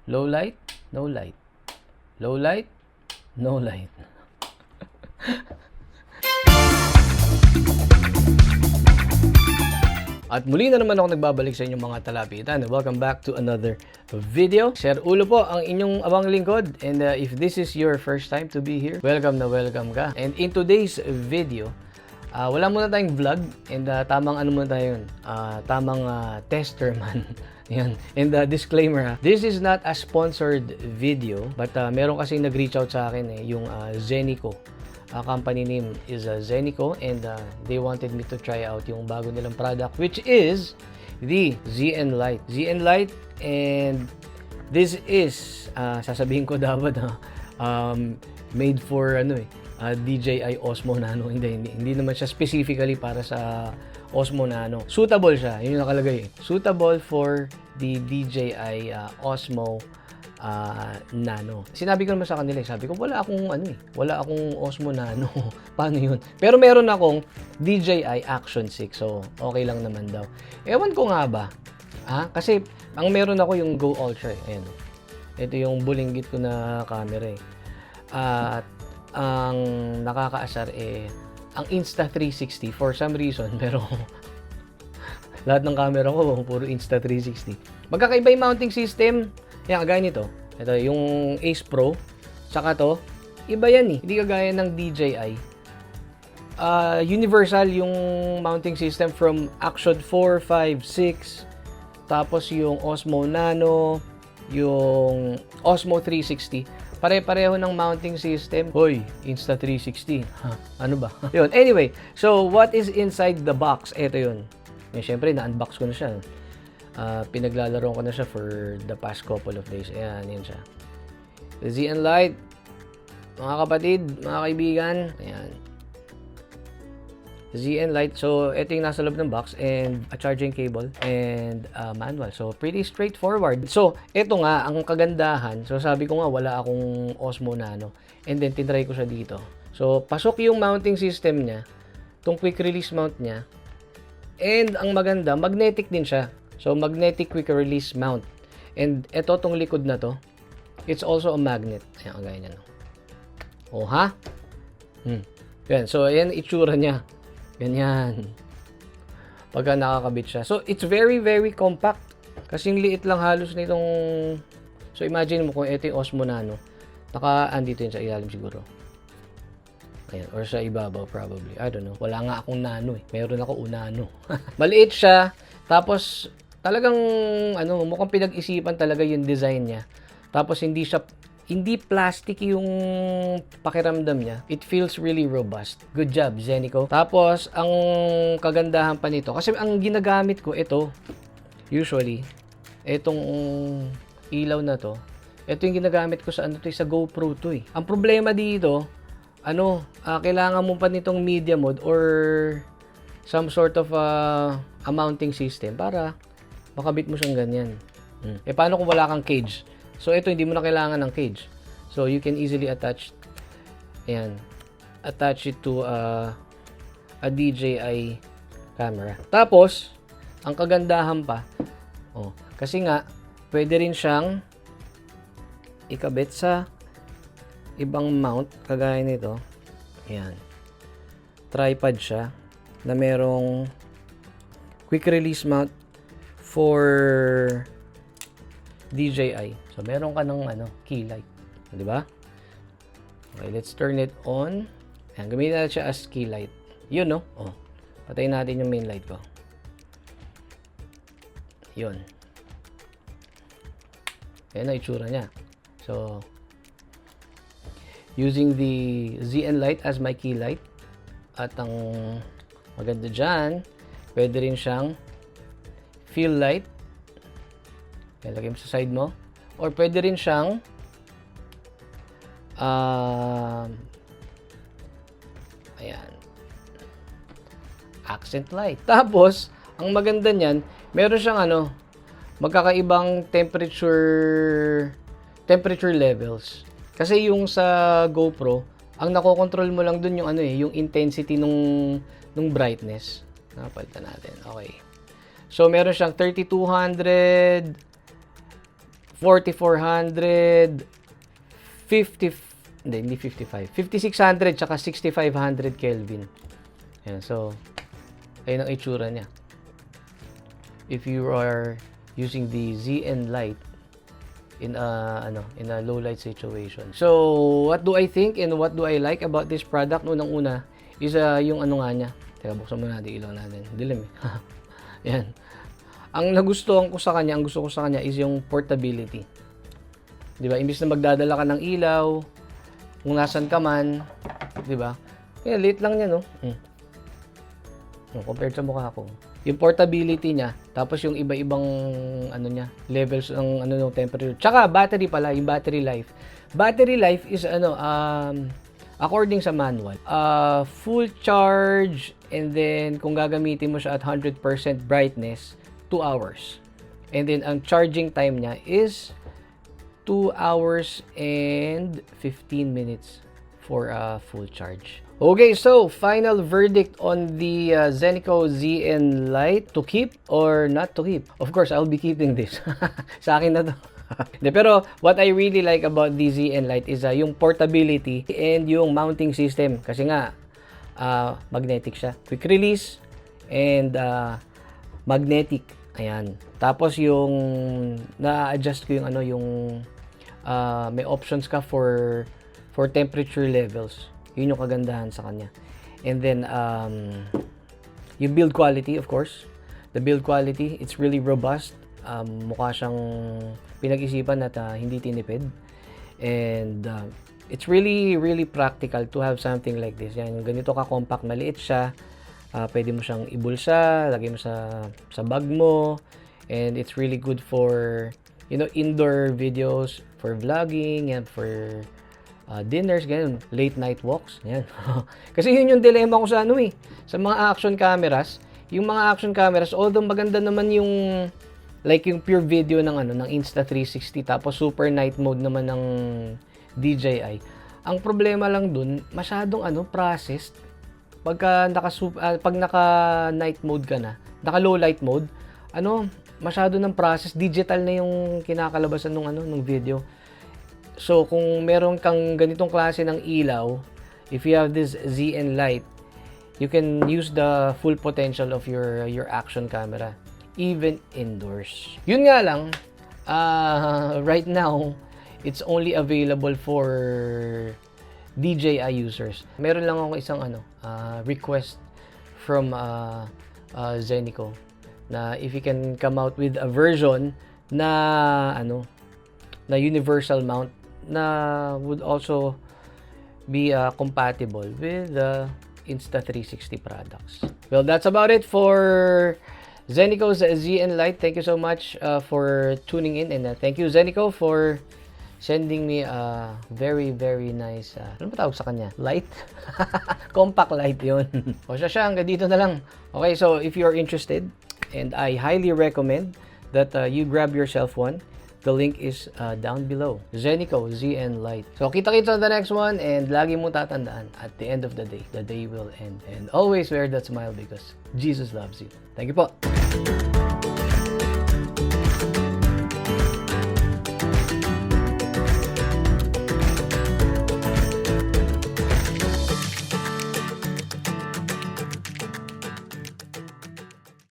Low light, no light. Low light, no light. At muli na naman ako nagbabalik sa inyong mga talapitan. Welcome back to another video. Sir Ulo po ang inyong abang lingkod. And if this is your first time to be here, welcome na welcome ka. And in today's video, wala muna tayong vlog. And tamang ano muna tayo yun? Tamang tester man. Yan. And disclaimer, this is not a sponsored video. But meron kasing nag-reach out sa akin yung Zenico. Company name is Zenico, and they wanted me to try out yung bago nilang product, which is the ZN Lite. ZN Lite, and this is sasabihin ko dapat made for DJI Osmo Nano. Hindi naman siya specifically para sa Osmo Nano. Suitable siya, yun yung nakalagay. Suitable for the DJI Osmo Nano. Sinabi ko naman sa kanila, sabi ko wala akong Osmo Nano. Paano yun? Pero meron akong DJI Action 6. So, okay lang naman daw. Ewan ko nga ba? Kasi ang meron ako yung Go Ultra. Ayan. Ito yung bulinggit ko na camera eh. At ang nakakaasar ang Insta360 for some reason, pero lahat ng camera ko puro Insta360. Magkakaiba yung mounting system. Yan, kagaya nito. Ito, yung Ace Pro. Saka to, iba yan eh. Hindi kagaya ng DJI. Universal yung mounting system from Action 4, 5, 6. Tapos yung Osmo Nano, yung Osmo 360. Pare-pareho ng mounting system. Hoy, Insta360. Ano ba? Yun. Anyway, so what is inside the box? Ito yun. Siyempre, na-unbox ko na siya. Pinaglalaro ko na siya for the past couple of days. Ayan, yan siya. The ZN Lite, mga kapatid, mga kaibigan. Ayan. The ZN Lite. So, ito yung nasa loob ng box and a charging cable and manual. So, pretty straightforward. So, ito nga, ang kagandahan. So, sabi ko nga, wala akong Osmo Nano. And then, tinry ko siya dito. So, pasok yung mounting system niya. Itong quick release mount niya. And, ang maganda, magnetic din siya. So, magnetic quick release mount. And ito, tong likod na to, it's also a magnet. Ayan, kagaya niya. Oh, ha? Yan. So, ayan itsura niya. Ganyan. Pagka nakakabit siya. So, it's very, very compact. Kasing liit lang halos nitong... So, imagine mo kung ito yung Osmo Nano. Andito yun sa ilalim siguro. Ayan. Or sa ibabaw probably. I don't know. Wala nga akong Nano eh. Meron ako Unano. Maliit siya. Tapos... Talagang mukhang pinag-isipan talaga yung design niya. Tapos hindi plastic yung pakiramdam niya. It feels really robust. Good job, Zenico. Tapos ang kagandahan pa nito kasi ang ginagamit ko ito usually itong ilaw na to. Ito yung ginagamit ko sa sa GoPro to eh. Ang problema dito, kailangan mo pa nitong media mode or some sort of a mounting system para makabit mo siyang ganyan. Paano kung wala kang cage? So, ito, hindi mo na kailangan ng cage. So, you can easily attach it to a DJI camera. Tapos, ang kagandahan pa, kasi nga, pwede rin siyang ikabit sa ibang mount, kagaya nito. Ayan. Tripod siya, na merong quick release mount for DJI. So, meron ka ng key light. Di ba? Okay, let's turn it on. Ayan, gamitin natin siya as key light. Yun, no? Patayin natin yung main light ko. Yun. Ayan na itsura niya. So, using the ZN Lite as my key light. At ang maganda dyan, pwede rin siyang fill light. Lagay mo sa side mo. Or pwede rin siyang accent light. Tapos, ang maganda niyan, meron siyang magkakaibang temperature levels. Kasi yung sa GoPro, ang nakokontrol mo lang dun yung yung intensity nung brightness. Napalitan natin. Okay. So, meron siyang 3200, 4400, 50, hindi 55, 5600 tsaka 6500 Kelvin. Ayan, so ayun ang itsura niya. If you are using the ZN Lite in a low light situation. So, what do I think and what do I like about this product? Unang-una is yung ano nga niya. Teka, buksan muna natin ilaw natin. Dilim eh. Yan. Ang nagustuhan ko sa kanya, ang gusto ko sa kanya is yung portability. 'Di ba? Imbis na magdadala ka ng ilaw, kung nasan ka man, 'di ba? Kaya liit lang niya, no? Compared sa mukha ko. Yung portability niya, tapos yung iba-ibang ano niya, levels ng ano ng temperature. Tsaka battery pala, yung battery life. Battery life is according sa manual, full charge and then kung gagamitin mo siya at 100% brightness, 2 hours. And then ang charging time niya is 2 hours and 15 minutes for a full charge. Okay, so final verdict on the Zeniko ZN Lite, to keep or not to keep? Of course, I'll be keeping this. Sa akin na to. Pero what I really like about the ZN Lite is yung portability and yung mounting system. Kasi nga, magnetic siya. Quick release and magnetic. Ayan. Tapos yung na-adjust ko yung may options ka for temperature levels. Yun yung kagandahan sa kanya. And then, yung build quality, of course. The build quality, it's really robust. Mukha siyang pinag-isipan at hindi tinipid. And it's really, really practical to have something like this. Yan, yung ganito ka-compact, maliit siya. Pwede mo siyang ibulsa, lagay mo sa bag mo. And it's really good for, indoor videos, for vlogging, and for dinners, ganyan, late night walks, yan. Kasi yun yung dilemma ko sa sa mga action cameras. Yung mga action cameras, although maganda naman yung yung pure video ng Insta360 tapos super night mode naman ng DJI. Ang problema lang dun, masyadong processed. Pag naka night mode ka na, naka low light mode, masyado ng process, digital na yung kinakalabasan ng video. So, kung meron kang ganitong klase ng ilaw, if you have this ZN Lite, you can use the full potential of your action camera, even indoors. Yun nga lang, right now, it's only available for DJI users. Meron lang ako isang request from Zeniko na if you can come out with a version na na universal mount na would also be compatible with the Insta360 products. Well, that's about it for Zeniko's ZN Lite. Thank you so much for tuning in, and thank you Zeniko for sending me a very, very nice, ano ba tawag sa kanya? Light? Compact light yun. O siya, hanggang dito na lang. Okay, so if you're interested, and I highly recommend that you grab yourself one. The link is down below. Zeniko ZN Lite. So, kita-kita on the next one, and lagi mo tatandaan, at the end of the day will end. And always wear that smile because Jesus loves you. Thank you po.